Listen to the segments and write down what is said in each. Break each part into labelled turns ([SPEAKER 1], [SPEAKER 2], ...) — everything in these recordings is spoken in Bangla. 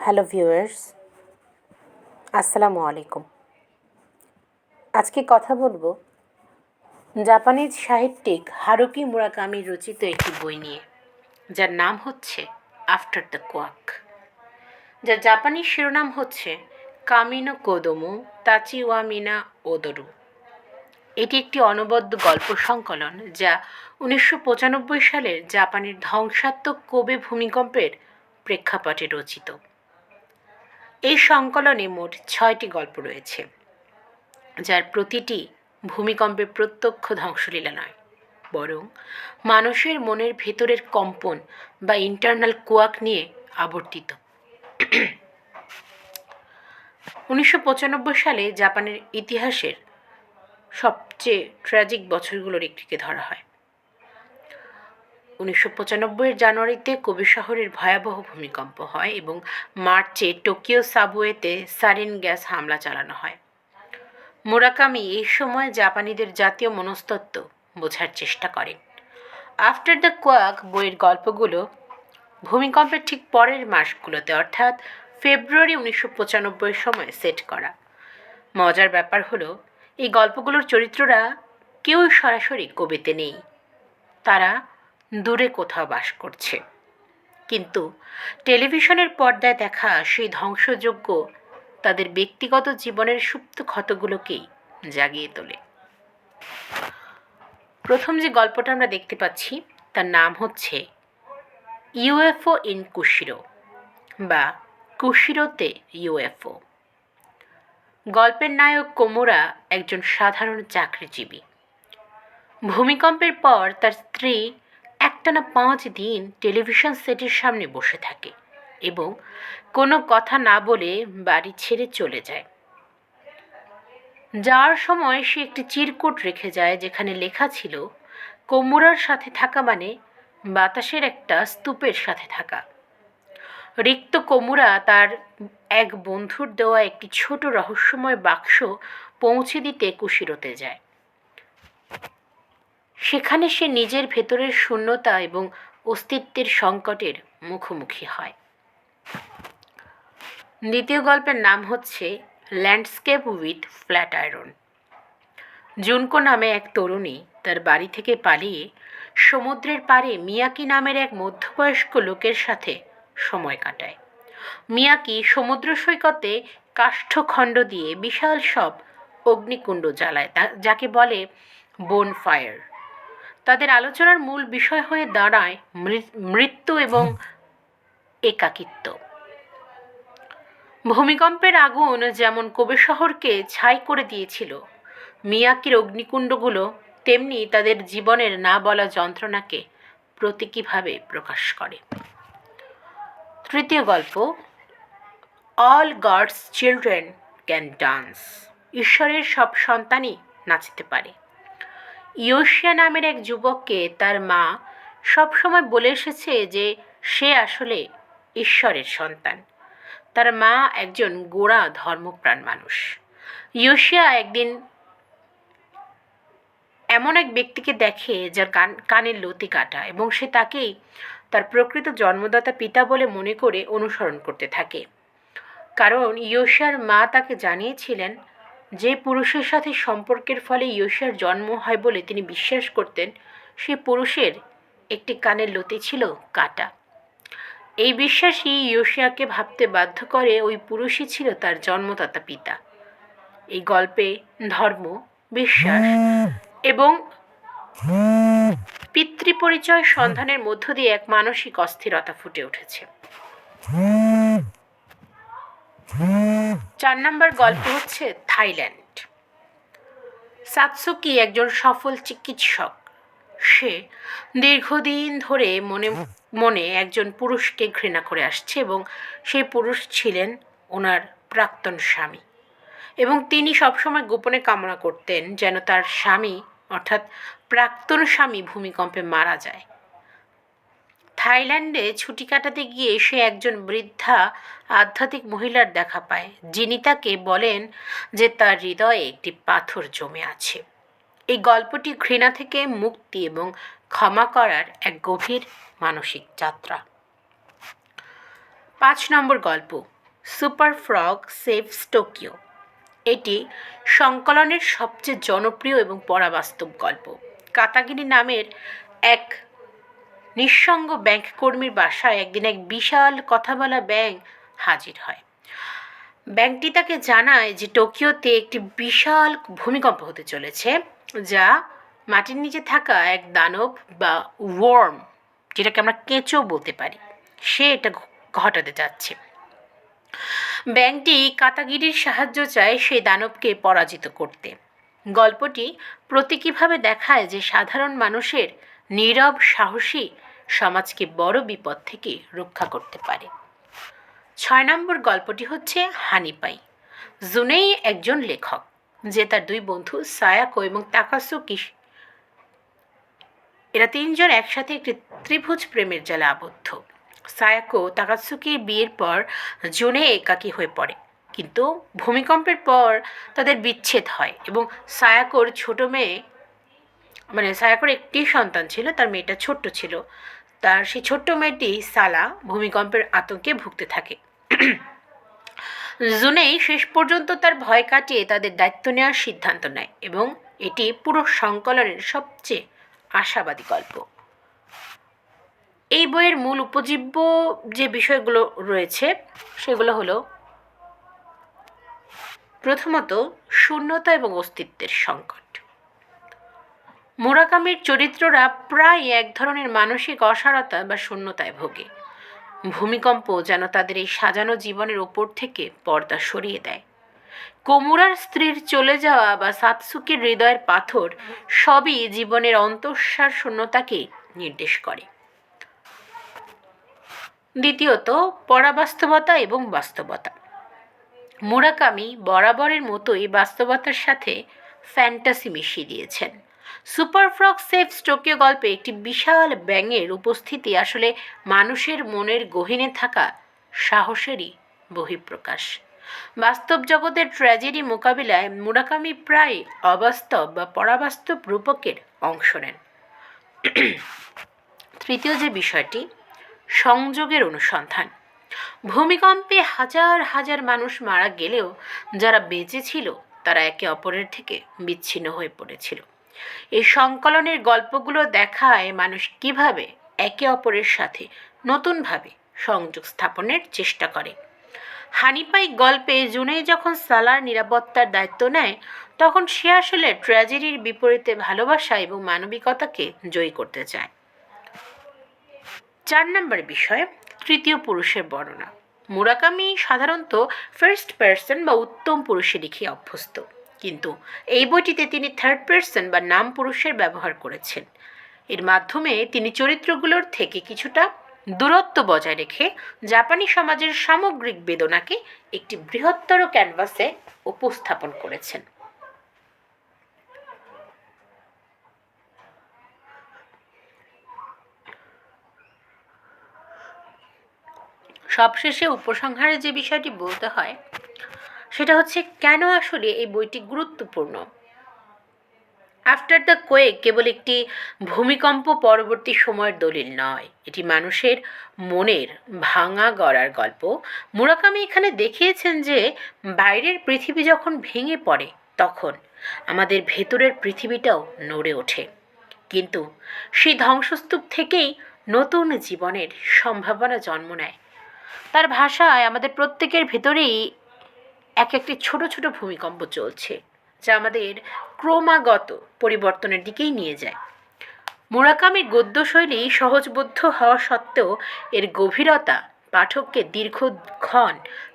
[SPEAKER 1] হ্যালো ভিউয়ার্স, আসসালামু আলাইকুম। আজকে কথা বলবো জাপানিজ সাহিত্যিক হারুকি মুরাকামি রচিত একটি বই নিয়ে, যার নাম হচ্ছে আফটার দ্য কোয়াক, যার জাপানিজ শিরোনাম হচ্ছে কামিনো কোদোমো তাচিওয়া মিনা ওদোরু। এটি একটি অনবদ্য গল্প সংকলন যা 1995 সালের জাপানের ধ্বংসাত্মক কোবে ভূমিকম্পের প্রেক্ষাপটে রচিত। এই সংকলনে মোট 6টি গল্প রয়েছে, যার প্রতিটি ভূমিকম্পের প্রত্যক্ষ ধ্বংসলীলা নয়, বরং মানুষের মনের ভেতরের কম্পন বা ইন্টারনাল কোয়াক নিয়ে আবর্তিত। 1995 সালে জাপানের ইতিহাসের সবচেয়ে ট্র্যাজিক বছরগুলোর একটিকে ধরা হয়। 1995 জানুয়ারিতে কোবে শহরের ভয়াবহ ভূমিকম্প হয় এবং মার্চে টোকিও সাবওয়েতে সারিন গ্যাস হামলা চালানো হয়। মুরাকামি এই সময় জাপানিদের জাতীয় মনস্তত্ত্ব বোঝার চেষ্টা করেন। আফটার দ্য কোয়াক বইয়ের গল্পগুলো ভূমিকম্পের ঠিক পরের মাসগুলোতে, অর্থাৎ ফেব্রুয়ারি 1995 সময় সেট করা। মজার ব্যাপার হলো, এই গল্পগুলোর চরিত্ররা কেউই সরাসরি কোবেতে নেই, তারা দূরে কোথাও বাস করছে। কিন্তু টেলিভিশনের পর্দায় দেখা সেই ধ্বংসযজ্ঞ তাদের ব্যক্তিগত জীবনের সুপ্ত ক্ষতগুলোকেই জাগিয়ে তোলে। প্রথম যে গল্পটা আমরা দেখতে পাচ্ছি তার নাম হচ্ছে ইউএফও ইন কুশিরো বা কুশিরোতে ইউএফও। গল্পের নায়ক কোমুরা একজন সাধারণ চাকরিজীবী। ভূমিকম্পের পর তার স্ত্রী একটানা 5 দিন টেলিভিশন সেটের সামনে বসে থাকে এবং কোনো কথা না বলে বাড়ি ছেড়ে চলে যায়। যাওয়ার সময় সে একটি চিরকুট রেখে যায়, যেখানে লেখা ছিল, কোমুরার সাথে থাকা মানে বাতাসের একটা স্তূপের সাথে থাকা। রিক্ত কোমুরা তার এক বন্ধুর দেওয়া একটি ছোট রহস্যময় বাক্স পৌঁছে দিতে কুশিরোতে যায়। সেখানে সে নিজের ভেতরের শূন্যতা এবং অস্তিত্বের সংকটের মুখোমুখি হয়। দ্বিতীয় গল্পের নাম হচ্ছে landscape with flat iron. Junko নামে এক তরুণী তার বাড়ি থেকে পালিয়ে সমুদ্রের পাড়ে মিয়াকি নামের এক মধ্যবয়স্ক লোকের সাথে সময় কাটায়। মিয়াকি সমুদ্র সৈকতে কাষ্ঠখণ্ড দিয়ে বিশাল সব অগ্নিকুণ্ড জ্বালায়, যাকে বলে বোন ফায়ার। তাদের আলোচনার মূল বিষয় হয়ে দাঁড়ায় মৃত্যু এবং একাকিত্ব। ভূমিকম্পের আগুন যেমন কোবে শহরকে ছাই করে দিয়েছিল, মিয়াকির অগ্নিকুণ্ডগুলো তেমনি তাদের জীবনের না বলা যন্ত্রণাকে প্রতীকীভাবে প্রকাশ করে। তৃতীয় গল্প all God's children can dance. ঈশ্বরের সব সন্তানই নাচতে পারে। ইয়োশিয়া নামের এক যুবককে তার মা সবসময় বলে এসেছে যে সে আসলে ঈশ্বরের সন্তান। তার মা একজন গোঁড়া ধর্মপ্রাণ মানুষ। ইয়োশিয়া একদিন এমন এক ব্যক্তিকে দেখে যার কানের লতি কাটা, এবং সে তাকেই তার প্রকৃত জন্মদাতা পিতা বলে মনে করে অনুসরণ করতে থাকে। কারণ ইয়োশিয়ার মা তাকে জানিয়েছিলেন যে পুরুষের সাথে সম্পর্কের ফলে ইয়োশিয়ার জন্ম হয় বলে তিনি বিশ্বাস করতেন, সে পুরুষের একটি কানের লতি ছিল কাটা। এই বিশ্বাসই ইয়োশিয়াকে ভাবতে বাধ্য করে ওই পুরুষই ছিল তার জন্মদাতা পিতা। এই গল্পে ধর্ম, বিশ্বাস এবং পিতৃপরিচয় সন্ধানের মধ্য দিয়ে এক মানসিক অস্থিরতা ফুটে উঠেছে। 4 নম্বর গল্প হচ্ছে থাইল্যান্ড। সাতসুকি একজন সফল চিকিৎসক। সে দীর্ঘদিন ধরে মনে মনে একজন পুরুষকে ঘৃণা করে আসছে, এবং সেই পুরুষ ছিলেন ওনার প্রাক্তন স্বামী, এবং তিনি সবসময় গোপনে কামনা করতেন যেন তার স্বামী, অর্থাৎ প্রাক্তন স্বামী, ভূমিকম্পে মারা যায়। থাইল্যান্ডে ছুটি কাটাতে গিয়ে সে একজন বৃদ্ধা আধ্যাত্মিক মহিলার দেখা পায়, যিনি তাকে বলেন যে তার হৃদয়ে একটি পাথর জমে আছে। এই গল্পটি ঘৃণা থেকে মুক্তি এবং ক্ষমা করার এক গভীর মানসিক যাত্রা। 5 নম্বর গল্প সুপার ফ্রগ সেভস টোকিও। এটি সংকলনের সবচেয়ে জনপ্রিয় এবং পরাবাস্তব গল্প। কাতাগিরি নামের এক নিঃসঙ্গ ব্যাংক কর্মীর বাসায় একদিন এক বিশাল কথা বলা ব্যাঙ হাজির হয়। ব্যাংকটি তাকে জানায় যে টোকিওতে একটি বিশাল ভূমিকম্প হতে চলেছে, যা মাটির নিচে থাকা এক দানব বা ওয়ার্ম, যেটাকে আমরা কেঁচো বলতে পারি, সে এটা ঘটাতে যাচ্ছে। ব্যাংকটি কাতাগিরির সাহায্য চায় সেই দানবকে পরাজিত করতে। গল্পটি প্রতীকীভাবে দেখায় যে সাধারণ মানুষের নীরব সাহসী সমাজকে বড় বিপদ থেকে রক্ষা করতে পারে। 6 নম্বর গল্পটি হচ্ছে হানিপাই। জুনেই একজন লেখক, যে তার 2 বন্ধু সায়াকো এবং তাকাসুকি, এরা 3 জন একসাথে একটি ত্রিভুজ প্রেমের জালে আবদ্ধ। সায়াকো তাকাসুকির বিয়ের পর জুনে একাকী হয়ে পড়ে, কিন্তু ভূমিকম্পের পর তাদের বিচ্ছেদ হয় এবং সায়াকোর ছোট মেয়ে, মানে সায়াকোর একটি সন্তান ছিল, তার মেয়েটা ছোট্ট ছিল, তার সেই ছোট্ট মেয়েটি সালা ভূমিকম্পের আতঙ্কে ভুগতে থাকে। জুনেই শেষ পর্যন্ত তার ভয় কাটিয়ে তাদের দায়িত্ব নেওয়ার সিদ্ধান্ত নেয় এবং এটি পুরো সংকলনের সবচেয়ে আশাবাদী গল্প। এই বইয়ের মূল উপজীব্য যে বিষয়গুলো রয়েছে সেগুলো হলো, প্রথমত শূন্যতা এবং অস্তিত্বের সংকট। মুরাকামির চরিত্ররা প্রায় এক ধরনের মানসিক অসারতা বা শূন্যতায় ভোগে। ভূমিকম্প যেন তাদের এই সাজানো জীবনের ওপর থেকে পর্দা সরিয়ে দেয়। কোমুরার স্ত্রীর চলে যাওয়া বা সাতসুকির হৃদয়ের পাথর সবই জীবনের অন্তঃসার শূন্যতাকে নির্দেশ করে। দ্বিতীয়ত পরাবাস্তবতা এবং বাস্তবতা। মুরাকামি বরাবরের মতোই বাস্তবতার সাথে ফ্যান্টাসি মিশিয়ে দিয়েছেন। সুপার ফ্রগ সেভস টোকিও গল্পে একটি বিশাল ব্যাঙের উপস্থিতি আসলে মানুষের মনের গহীনে থাকা সাহসেরই বহিঃপ্রকাশ। বাস্তব জগতের ট্র্যাজেডি মোকাবিলায় মুরাকামি প্রায় অবাস্তব বা পরাবাস্তব রূপকের অংশ নেন। তৃতীয় যে বিষয়টি, সংযোগের অনুসন্ধান। ভূমিকম্পে হাজার হাজার মানুষ মারা গেলেও যারা বেঁচে ছিল তারা একে অপরের থেকে বিচ্ছিন্ন হয়ে পড়েছিল। এই সংকলনের গল্পগুলো দেখায় মানুষ কিভাবে একে অপরের সাথে নতুনভাবে সংযোগ স্থাপনের চেষ্টা করে। হানিপাই গল্পে জুনেই যখন সালার নিরাপত্তার দায়িত্ব নেয়, তখন সে আসলে ট্র্যাজেডির বিপরীতে ভালোবাসা এবং মানবিকতাকে জয়ী করতে চায়। 4 নম্বর বিষয়, তৃতীয় পুরুষের বর্ণনা। মুরাকামি সাধারণত ফার্স্ট পার্সন বা উত্তম পুরুষে লিখে অভ্যস্ত, কিন্তু এই বইটিতে তিনি থার্ড পার্সন বা নাম পুরুষের ব্যবহার করেছেন। এর মাধ্যমে তিনি চরিত্রগুলোর থেকে কিছুটা দূরত্ব বজায় রেখে জাপানি সমাজের সামগ্রিক বেদনাকে একটি বৃহত্তর ক্যানভাসে উপস্থাপন করেছেন। সবশেষে উপসংহারে যে বিষয়টি বলতে হয় সেটা হচ্ছে, কেন আসলে এই বইটি গুরুত্বপূর্ণ। আফটার দ্য কোয়েক কেবল একটি ভূমিকম্প পরবর্তী সময়ের দলিল নয়, এটি মানুষের মনের ভাঙা গড়ার গল্প। মুরাকামি এখানে দেখিয়েছেন যে বাইরের পৃথিবী যখন ভেঙে পড়ে তখন আমাদের ভেতরের পৃথিবীটাও নড়ে ওঠে, কিন্তু সেই ধ্বংসস্তূপ থেকেই নতুন জীবনের সম্ভাবনা জন্ম নেয়। তার ভাষায় আমাদের প্রত্যেকের ভেতরেই একটি ছোট ছোট ভূমিকম্প চলছে, যা আমাদের ক্রমাগত পরিবর্তনের দিকেই নিয়ে যায়। মুরাকামির গদ্যশৈলী সহজবোধ্য হওয়া সত্ত্বেও এর গভীরতা পাঠককে দীর্ঘক্ষণ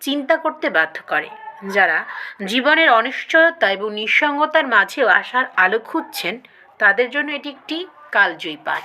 [SPEAKER 1] চিন্তা করতে বাধ্য করে। যারা জীবনের অনিশ্চয়তা এবং নিঃসঙ্গতার মাঝেও আশার আলো খুঁজছেন, তাদের জন্য এটি একটি কালজয়ী পাঠ।